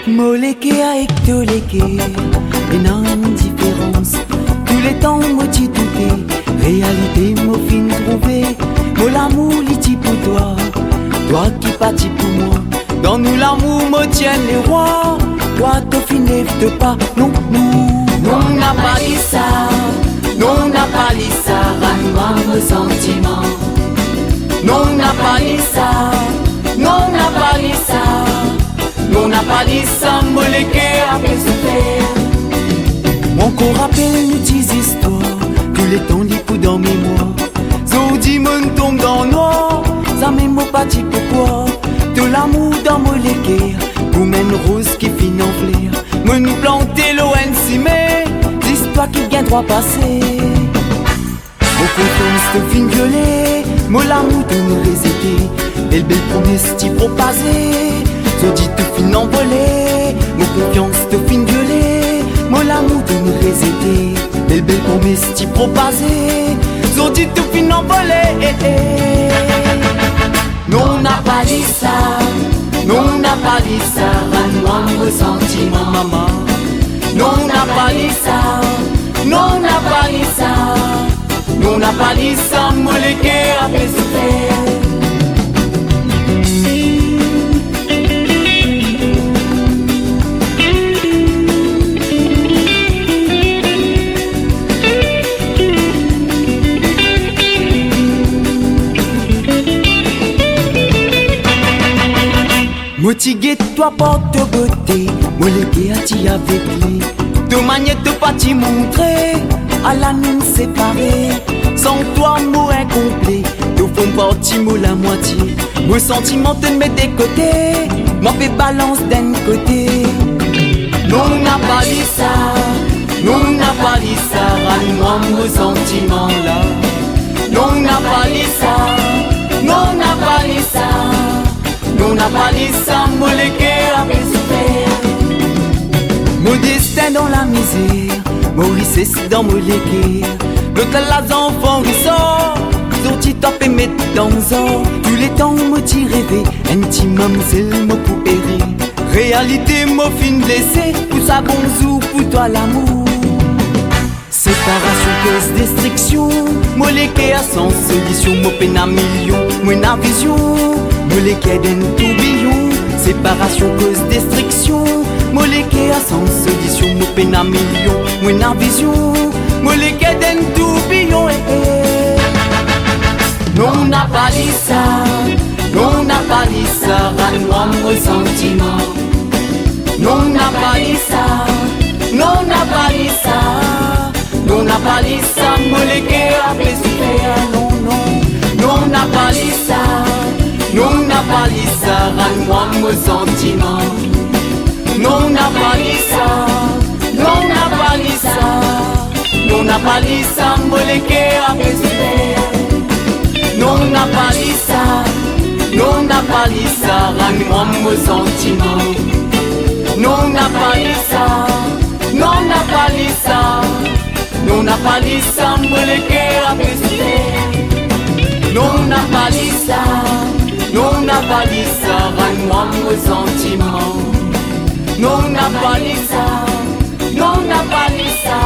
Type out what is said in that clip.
Moleke avec toleke, et non différence. Tous les temps, moi t'y douté, réalité, moi fin trouvé. Moi l'amour, l'iti pour toi, toi qui partis pour moi. Dans nous l'amour, moi tiens les rois. Toi, t'as fini de pas, non, nous. Non, n'a pas dit ça, non, n'a pas dit ça, rends-moi mon sentiment. Non, n'a pas dit ça, non, n'a pas dit ça. On n'a pas dit ça, moleke après se faire. Mon corps rappelle une petite histoire, tous les temps d'y dans mes mois. Zodi mon tombe dans le noir, ça m'est mon parti pourquoi. De l'amour dans moleke, pour une rose qui finit en fleur. Mon planter l'ONC, mais l'histoire qui vient droit passer. Mon confiance te fin violet, mon l'amour de nous résider. Belle belle promesse t'y propaser. Zodi te fin envolé, mon confiance te fin violé, mon l'amour de nous résider. Belle belle promesse t'y propaser. Zodi te fin envolé. Non, n'a pas dit ça, non, n'a pas dit ça, rends-moi mon sentiment, maman. Non, n'a pas dit ça, non, n'a pas dit ça, non, n'a pas dit ça, moleke après se faire. Motigue toi porte de beauté, moleke a ti avec lui. De manière de pas t'y montrer, à la nous séparer. Sans toi, moi incomplet, de fond parti, moi la moitié. Mon sentiment te met des côtés, m'en fait balance d'un côté. Non, n'a pas dit ça, non, n'a pas dit ça, rends-moi mon sentiment là. Non, n'a pas dit ça, non, n'a pas dit ça. Non, n'a pas dit ça, moleke après se faire. Mon destin dans la misère, Maurice dans moleke. L'autre les enfants qui sortent, sorti top et mettre dans or. Tous les temps, moi t'y rêvé, intime mamselle, moi pour errer. Réalité, moi fin blessé, pour ça bonjour, pour toi l'amour. Séparation, cause destruction, moleke a sans solution, moi peine à million, moi n'a vision. Moleke d'un tourbillon, séparation cause destruction. Moleke a sans solution, mo peine à million, moi n'a vision. Moleke d'un tourbillon. Non, n'a pas dit ça, non, n'a pas dit ça, rends-moi mon sentiment. Non, n'a pas dit ça, non, n'a pas dit ça, non, n'a pas dit ça, moleke après se faire. Non, non, non, n'a pas dit ça. Non, n'a pas dit ça, rends-moi mon sentiment. Non, n'a pas dit ça, non, n'a pas dit ça, non, n'a pas dit ça, moleke après se faire. Non, n'a pas dit ça, non, n'a pas dit ça, rends-moi mon sentiment. Non, n'a pas dit ça, non, n'a pas dit ça, non, n'a pas dit ça, moleke après se faire. Non, n'a pas dit ça. Non, n'a pas dit ça, rends-moi mon sentiment. Non, n'a pas dit ça, non, n'a pas dit ça.